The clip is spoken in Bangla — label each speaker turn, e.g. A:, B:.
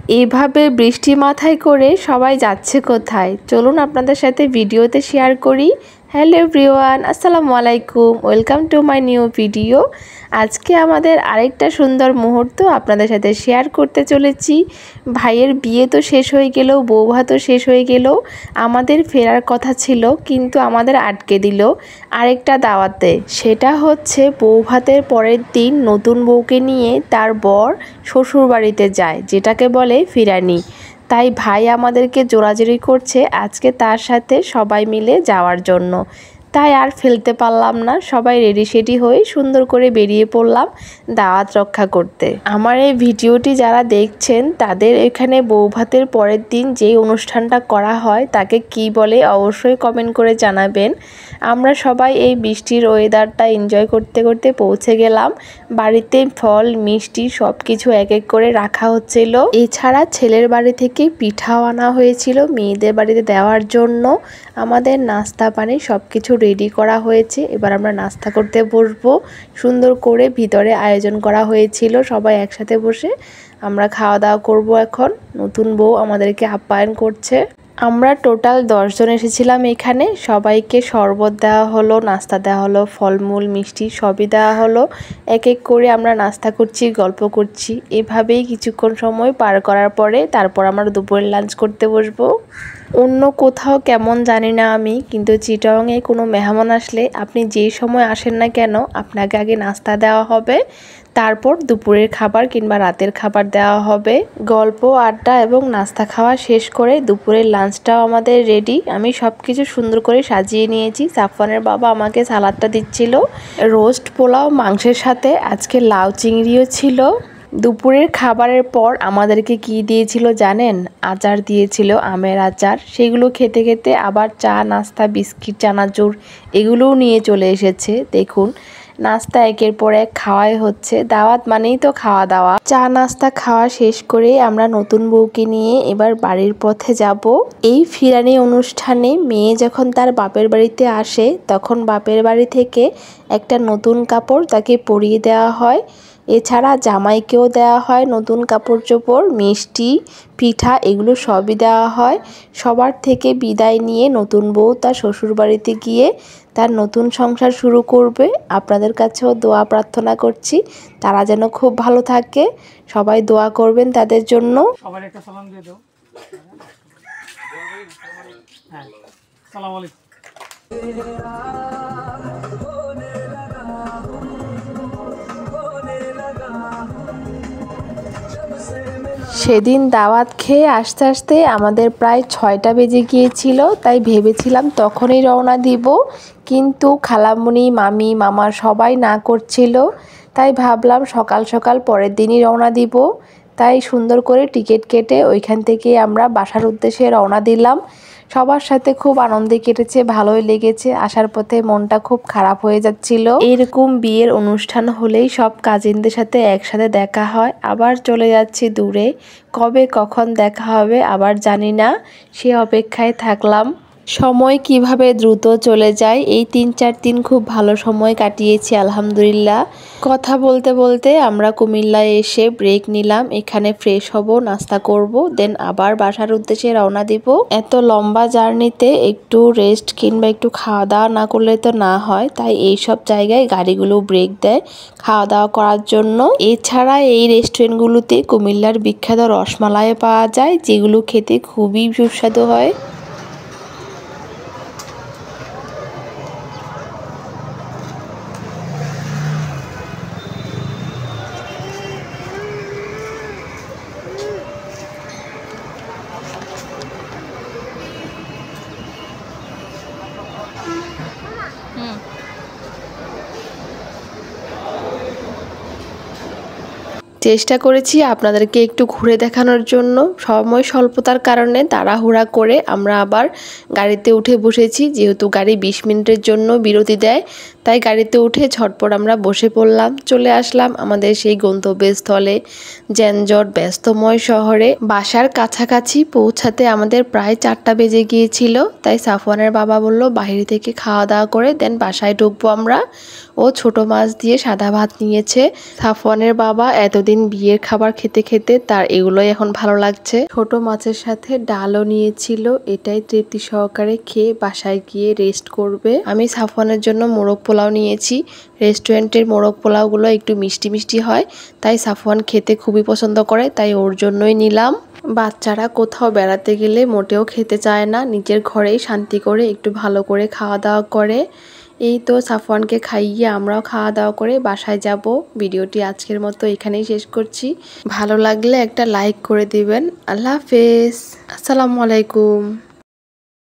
A: এইভাবে বৃষ্টি মাথায় করে সবাই যাচ্ছে কোথায়, চলুন আপনাদের সাথে ভিডিওতে শেয়ার করি। হ্যালো এভরিওয়ান, আসসালামু আলাইকুম, welcome to my new video. আজকে আমাদের আরেকটা সুন্দর মুহূর্ত আপনাদের সাথে শেয়ার করতে চলেছি। ভাইয়ের বিয়ে তো শেষ হয়ে গেল, বউ ভাতও শেষ হয়ে গেল, আমাদের ফেরার কথা ছিল কিন্তু আমাদের আটকে দিল আরেকটা দাওয়াতে। সেটা হচ্ছে বউ ভাতের পরের দিন নতুন বউকে নিয়ে তার বর শ্বশুর বাড়িতে যায়, যেটাকে বলে ফিরানি। তাই ভাই আমাদেরকে জোরাজুরি করছে আজকে তার সাথে সবাই মিলে যাওয়ার জন্য। তাই আর ফেলতে পারলাম না, সবাই রেডি সেডি হয়ে সুন্দর করে বেরিয়ে পড়লাম দাওয়াত রক্ষা করতে। আমার এই ভিডিওটি যারা দেখছেন তাদের এখানে বউ ভাতের পরের দিন যেই অনুষ্ঠানটা করা হয় তাকে কি বলে অবশ্যই কমেন্ট করে জানাবেন। আমরা সবাই এই বৃষ্টির ওয়েদারটা এনজয় করতে করতে পৌঁছে গেলাম বাড়িতে। ফল মিষ্টি সব কিছু এক এক করে রাখা হচ্ছিল। এছাড়া ছেলের বাড়ি থেকে পিঠাও আনা হয়েছিল মেয়েদের বাড়িতে দেওয়ার জন্য। আমাদের নাস্তা পানি সব কিছু রেডি করা হয়েছে, এবার আমরা নাস্তা করতে বসবো। সুন্দর করে ভিতরে আয়োজন করা হয়েছিল, সবাই একসাথে বসে আমরা খাওয়া দাওয়া করব। এখন নতুন বউ আমাদেরকে আপ্যায়ন করছে। আমরা টোটাল 10 জন এসেছিলাম এখানে। সবাইকে শরবত দেওয়া হলো, নাস্তা দেওয়া হলো, ফলমূল মিষ্টি সবই দেওয়া হলো। এক এক করে আমরা নাস্তা করছি, গল্প করছি। এভাবেই কিছুক্ষণ সময় পার করার পরে তারপর আমরা দুপুরের লাঞ্চ করতে বসবো। অন্য কোথাও কেমন জানি না আমি, কিন্তু চিটাগংয়ে কোনো মেহমান আসলে আপনি যেই সময় আসেন না কেন আপনাকে আগে নাস্তা দেওয়া হবে, তারপর দুপুরের খাবার কিংবা রাতের খাবার দেওয়া হবে। গল্প আড্ডা এবং নাস্তা খাওয়া শেষ করে দুপুরের লাঞ্চটাও আমাদের রেডি। আমি সব কিছু সুন্দর করে সাজিয়ে নিয়েছি। সাফওয়ানের বাবা আমাকে সালাদটা দিচ্ছিল, রোস্ট পোলাও মাংসের সাথে আজকে লাউ চিংড়িও ছিল। দুপুরের খাবারের পর আমাদেরকে কি দিয়েছিল জানেন? আচার দিয়েছিল, আমের আচার। সেগুলো খেতে খেতে আবার চা নাস্তা বিস্কিট চানাচুর এগুলোও নিয়ে চলে এসেছে। দেখুন নাস্তা একের পর এক খাওয়াই হচ্ছে, দাওয়াত মানেই তো খাওয়া দাওয়া। চা নাস্তা খাওয়া শেষ করে আমরা নতুন বউকে নিয়ে এবার বাড়ির পথে যাব। এই ফিরানি অনুষ্ঠানে মেয়ে যখন তার বাপের বাড়িতে আসে তখন বাপের বাড়ি থেকে একটা নতুন কাপড় তাকে পরিয়ে দেওয়া হয়। এছাড়া জামাইকেও দেওয়া হয় নতুন কাপড় চোপড়, মিষ্টি পিঠা এগুলো সবই দেওয়া হয়। সবার থেকে বিদায় নিয়ে নতুন বউ তার শ্বশুর বাড়িতে গিয়ে তার নতুন সংসার শুরু করবে। আপনাদের কাছেও দোয়া প্রার্থনা করছি তারা যেন খুব ভালো থাকে, সবাই দোয়া করবেন তাদের জন্য।
B: সবার একটা সালাম দিয়ে দাও। হ্যাঁ, আসসালামু আলাইকুম।
A: সেদিন দাওয়াত খেয়ে আস্তে আস্তে আমাদের প্রায় 6টা বেজে গিয়েছিল। তাই ভেবেছিলাম তখনই রওনা দিব, কিন্তু খালামণি মামি মামা সবাই না করছিল। তাই ভাবলাম সকাল সকাল পরের দিনই রওনা দিব। তাই সুন্দর করে টিকিট কেটে ওইখান থেকে আমরা বাসার উদ্দেশ্যে রওনা দিলাম। সবার সাথে খুব আনন্দে কেটেছে, ভালোই লেগেছে। আসার পথে মনটা খুব খারাপ হয়ে যাচ্ছিল। এরকম বিয়ের অনুষ্ঠান হলেই সব কাজিনদের সাথে একসাথে দেখা হয়। আবার চলে যাচ্ছি দূরে, কবে কখন দেখা হবে আবার জানি না, সে অপেক্ষায় থাকলাম। সময় কিভাবে দ্রুত চলে যায়। এই 3-4 দিন খুব ভালো সময় কাটিয়েছি আলহামদুলিল্লাহ। কথা বলতে বলতে আমরা কুমিল্লায় এসে ব্রেক নিলাম, এখানে ফ্রেশ হব, নাস্তা করব, দেন আবার বাসার উদ্দেশ্যে রওনা দিব। এত লম্বা জার্নিতে একটু রেস্ট কিংবা একটু খাওয়া দাওয়া না করলে তো না হয়, তাই এই সব জায়গায় গাড়িগুলো ব্রেক দেয় খাওয়া দাওয়া করার জন্য। এছাড়া এই রেস্টুরেন্টগুলোতে কুমিল্লার বিখ্যাত রসমালাই পাওয়া যায়, যেগুলো খেতে খুবই সুস্বাদু হয়। চেষ্টা করেছি আপনাদেরকে একটু ঘুরে দেখানোর জন্য, সময় স্বল্পতার কারণে তাড়াহুড়া করে আমরা আবার গাড়িতে উঠে বসেছি। যেহেতু গাড়ি 20 মিনিটের জন্য বিরতি দেয়, তাই গাড়িতে উঠে ঝটপট আমরা বসে পড়লাম, চলে আসলাম আমাদের সেই গন্তব্যস্থলে যানজট ব্যস্তময় শহরে। বাসার কাছাকাছি পৌঁছাতে আমাদের প্রায় 4টা বেজে গিয়েছিল। তাই সাফওয়ানের বাবা বলল বাইরে থেকে খাওয়া দাওয়া করে দেন বাসায় ঢুকবো আমরা। ও ছোট মাছ দিয়ে সাদা ভাত নিয়েছে। সাফওয়ানের বাবা এতদিন বিয়ের খাবার খেতে খেতে তার এগুলোই এখন ভালো লাগছে। ছোট মাছের সাথে ডালও নিয়েছিল, এটাই তৃপ্তি সহকারে খেয়ে বাসায় গিয়ে রেস্ট করবে। আমি সাফওয়ানের জন্য মোরগ পোলাও নিয়েছি। রেস্টুরেন্টের মোরগ পোলাওগুলো একটু মিষ্টি মিষ্টি হয়, তাই সাফওয়ান খেতে খুবই পছন্দ করে, তাই ওর জন্যই নিলাম। বাচ্চারা কোথাও বেড়াতে গেলে মোটেও খেতে চায় না, নিজের ঘরেই শান্তি করে একটু ভালো করে খাওয়া দাওয়া করে। এই তো সাফওয়ানকে খাইয়ে আমরাও খাওয়া দাওয়া করে বাসায় যাব। ভিডিওটি আজকের মতো এখানেই শেষ করছি। ভালো লাগলে একটা লাইক করে দিবেন। আল্লাহ হাফেজ, আসসালামু আলাইকুম।